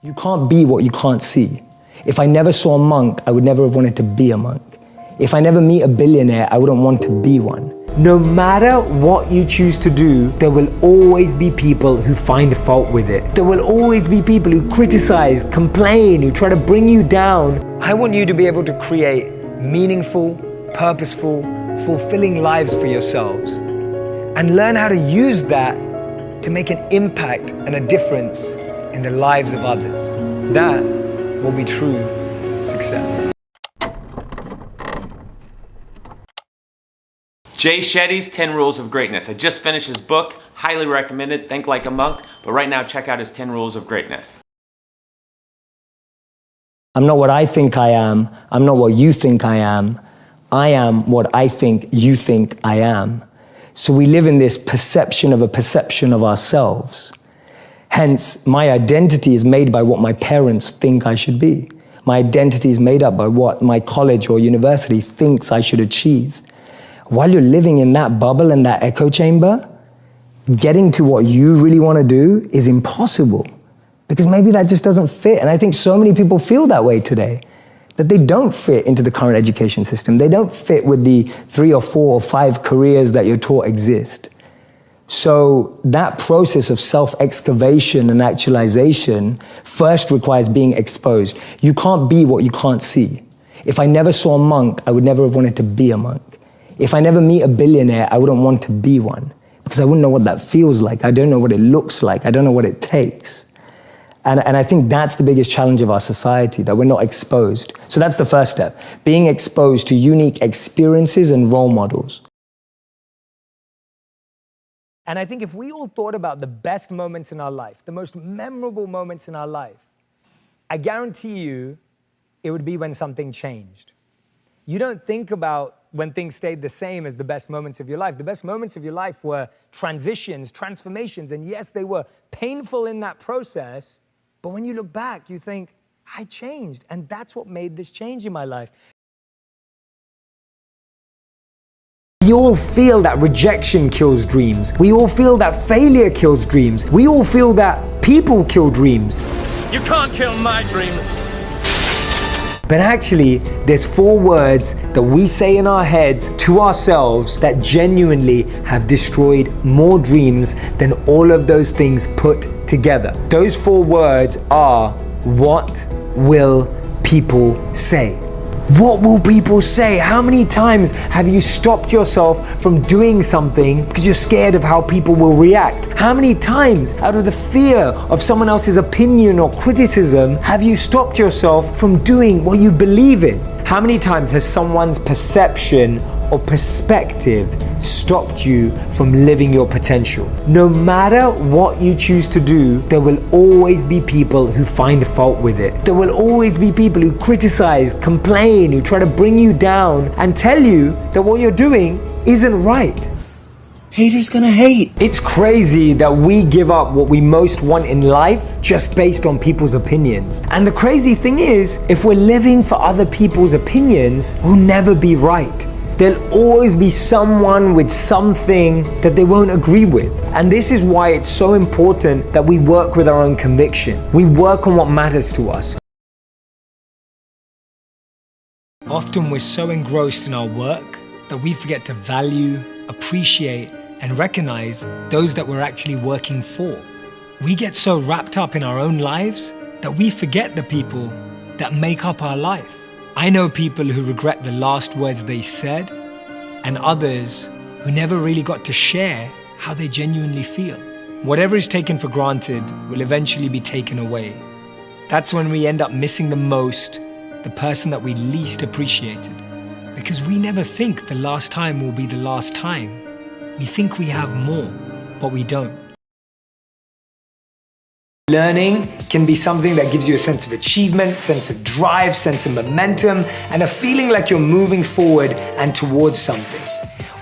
You can't be what you can't see. If I never saw a monk, I would never have wanted to be a monk. If I never meet a billionaire, I wouldn't want to be one. No matter what you choose to do, there will always be people who find fault with it. There will always be people who criticize, complain, who try to bring you down. I want you to be able to create meaningful, purposeful, fulfilling lives for yourselves and learn how to use that to make an impact and a difference in the lives of others. That will be true success. Shetty's 10 Rules of Greatness. I just finished his book, highly recommended, Think Like a Monk, but right now check out his 10 Rules of Greatness. I'm not what I think I am. I'm not what you think I am. I am what I think you think I am. So we live in this perception of a perception of ourselves. Hence, my identity is made by what my parents think I should be. My identity is made up by what my college or university thinks I should achieve. While you're living in that bubble and that echo chamber, getting to what you really want to do is impossible because maybe that just doesn't fit. And I think so many people feel that way today, that they don't fit into the current education system. They don't fit with the 3 or 4 or 5 careers that you're taught exist. So that process of self-excavation and actualization first requires being exposed. You can't be what you can't see. If I never saw a monk, I would never have wanted to be a monk. If I never meet a billionaire, I wouldn't want to be one because I wouldn't know what that feels like. I don't know what it looks like. I don't know what it takes. And I think that's the biggest challenge of our society, that we're not exposed. So that's the first step, being exposed to unique experiences and role models. And I think if we all thought about the best moments in our life, the most memorable moments in our life, I guarantee you it would be when something changed. You don't think about when things stayed the same as the best moments of your life. The best moments of your life were transitions, transformations, and yes, they were painful in that process, but when you look back, you think, I changed, and that's what made this change in my life. We all feel that rejection kills dreams. We all feel that failure kills dreams. We all feel that people kill dreams. You can't kill my dreams. But actually, there's 4 words that we say in our heads to ourselves that genuinely have destroyed more dreams than all of those things put together. Those 4 words are, what will people say? What will people say? How many times have you stopped yourself from doing something because you're scared of how people will react? How many times, out of the fear of someone else's opinion or criticism, have you stopped yourself from doing what you believe in? How many times has someone's perception or perspective stopped you from living your potential? No matter what you choose to do, there will always be people who find fault with it. There will always be people who criticize, complain, who try to bring you down and tell you that what you're doing isn't right. Haters gonna hate. It's crazy that we give up what we most want in life just based on people's opinions. And the crazy thing is, if we're living for other people's opinions, we'll never be right. There'll always be someone with something that they won't agree with. And this is why it's so important that we work with our own conviction. We work on what matters to us. Often we're so engrossed in our work that we forget to value, appreciate, and recognize those that we're actually working for. We get so wrapped up in our own lives that we forget the people that make up our life. I know people who regret the last words they said, and others who never really got to share how they genuinely feel. Whatever is taken for granted will eventually be taken away. That's when we end up missing the most the person that we least appreciated. Because we never think the last time will be the last time. We think we have more, but we don't. Learning can be something that gives you a sense of achievement, sense of drive, sense of momentum, and a feeling like you're moving forward and towards something.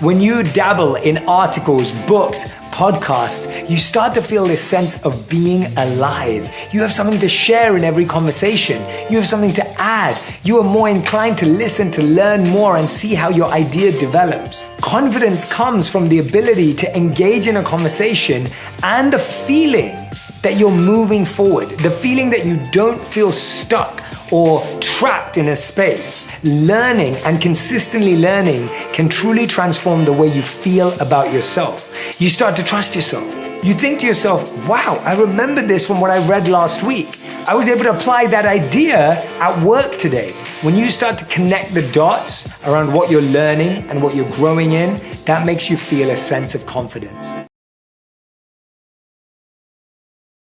When you dabble in articles, books, podcasts, you start to feel this sense of being alive. You have something to share in every conversation. You have something to add. You are more inclined to listen, to learn more, and see how your idea develops. Confidence comes from the ability to engage in a conversation and the feeling that you're moving forward, the feeling that you don't feel stuck or trapped in a space. Learning and consistently learning can truly transform the way you feel about yourself. You start to trust yourself. You think to yourself, wow, I remember this from what I read last week. I was able to apply that idea at work today. When you start to connect the dots around what you're learning and what you're growing in, that makes you feel a sense of confidence.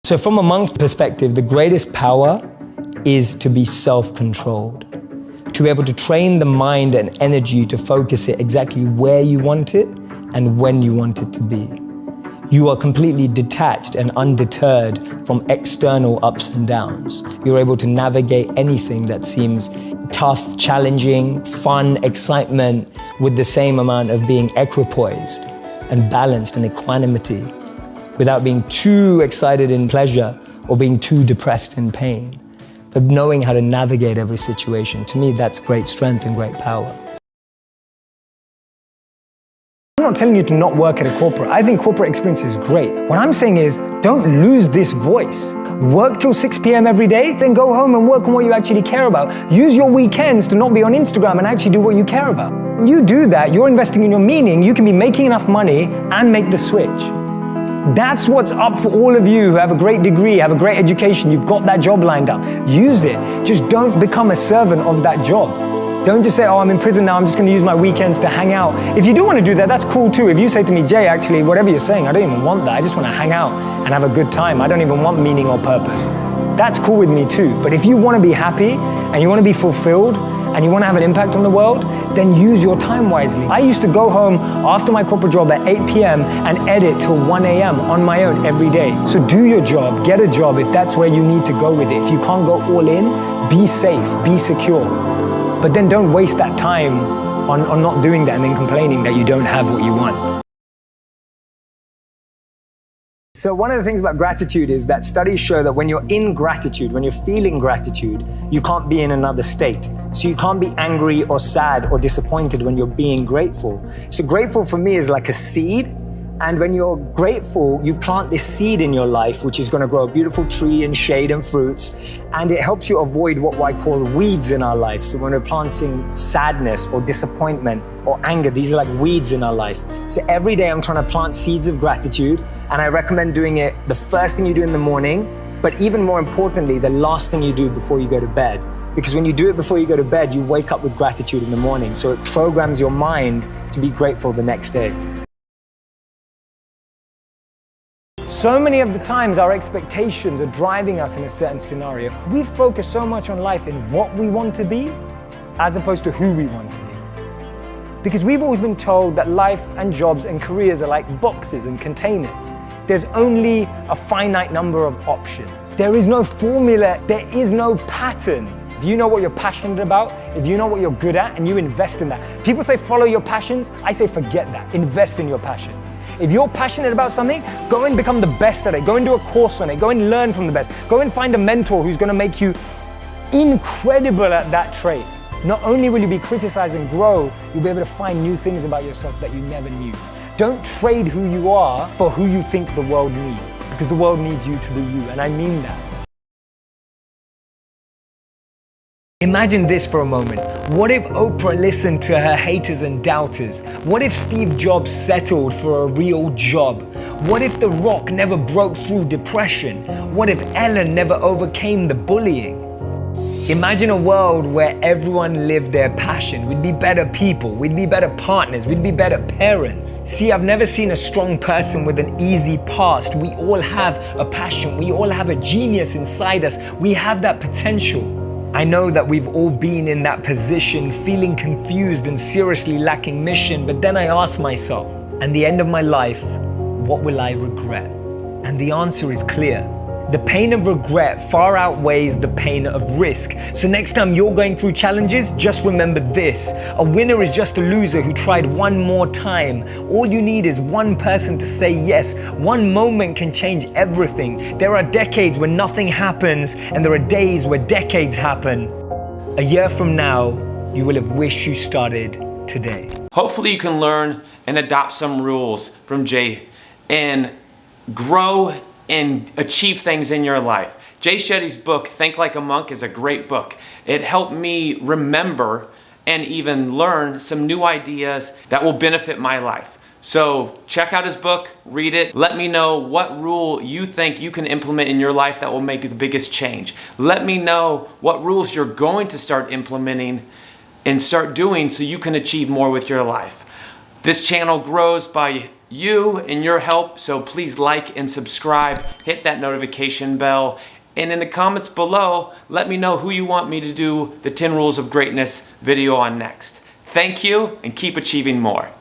So from a monk's perspective, the greatest power is to be self-controlled, to be able to train the mind and energy to focus it exactly where you want it and when you want it to be. You are completely detached and undeterred from external ups and downs. You're able to navigate anything that seems tough, challenging, fun, excitement with the same amount of being equipoised and balanced in equanimity without being too excited in pleasure or being too depressed in pain. But knowing how to navigate every situation, to me, that's great strength and great power. I'm not telling you to not work at a corporate. I think corporate experience is great. What I'm saying is, don't lose this voice. Work till 6 p.m. every day, then go home and work on what you actually care about. Use your weekends to not be on Instagram and actually do what you care about. When you do that, you're investing in your meaning. You can be making enough money and make the switch. That's what's up for all of you who have a great degree, have a great education, you've got that job lined up. Use it. Just don't become a servant of that job. Don't just say, oh, I'm in prison now, I'm just going to use my weekends to hang out. If you do want to do that, that's cool too. If you say to me, Jay, actually, whatever you're saying, I don't even want that. I just want to hang out and have a good time. I don't even want meaning or purpose. That's cool with me too. But if you want to be happy and you want to be fulfilled and you want to have an impact on the world, then use your time wisely. I used to go home after my corporate job at 8 p.m. and edit till 1 a.m. on my own every day. So do your job, get a job if that's where you need to go with it. If you can't go all in, be safe, be secure. But then don't waste that time on not doing that and then complaining that you don't have what you want. So one of the things about gratitude is that studies show that when you're in gratitude, when you're feeling gratitude, you can't be in another state. So you can't be angry or sad or disappointed when you're being grateful. So grateful for me is like a seed. And when you're grateful, you plant this seed in your life, which is going to grow a beautiful tree and shade and fruits. And it helps you avoid what I call weeds in our life. So when we're planting sadness or disappointment or anger, these are like weeds in our life. So every day I'm trying to plant seeds of gratitude. And I recommend doing it the first thing you do in the morning, but even more importantly, the last thing you do before you go to bed. Because when you do it before you go to bed, you wake up with gratitude in the morning. So it programs your mind to be grateful the next day. So many of the times our expectations are driving us in a certain scenario. We focus so much on life in what we want to be as opposed to who we want to be. Because we've always been told that life and jobs and careers are like boxes and containers. There's only a finite number of options. There is no formula, there is no pattern. If you know what you're passionate about, if you know what you're good at and you invest in that. People say follow your passions, I say forget that, invest in your passions. If you're passionate about something, go and become the best at it. Go and do a course on it. Go and learn from the best. Go and find a mentor who's going to make you incredible at that trait. Not only will you be criticized and grow, you'll be able to find new things about yourself that you never knew. Don't trade who you are for who you think the world needs, because the world needs you to be you, and I mean that. Imagine this for a moment. What if Oprah listened to her haters and doubters? What if Steve Jobs settled for a real job? What if The Rock never broke through depression? What if Ellen never overcame the bullying? Imagine a world where everyone lived their passion. We'd be better people, we'd be better partners, we'd be better parents. See, I've never seen a strong person with an easy past. We all have a passion, we all have a genius inside us. We have that potential. I know that we've all been in that position, feeling confused and seriously lacking mission, but then I ask myself, at the end of my life, what will I regret? And the answer is clear. The pain of regret far outweighs the pain of risk. So next time you're going through challenges, just remember this. A winner is just a loser who tried one more time. All you need is one person to say yes. One moment can change everything. There are decades where nothing happens, and there are days where decades happen. A year from now, you will have wished you started today. Hopefully you can learn and adopt some rules from Jay and grow and achieve things in your life. Jay Shetty's book, Think Like a Monk, is a great book. It helped me remember and even learn some new ideas that will benefit my life. So check out his book, read it. Let me know what rule you think you can implement in your life that will make the biggest change. Let me know what rules you're going to start implementing and start doing so you can achieve more with your life. This channel grows by you and your help, so please like and subscribe, hit that notification bell, and in the comments below, let me know who you want me to do the 10 Rules of Greatness video on next. Thank you, and keep achieving more.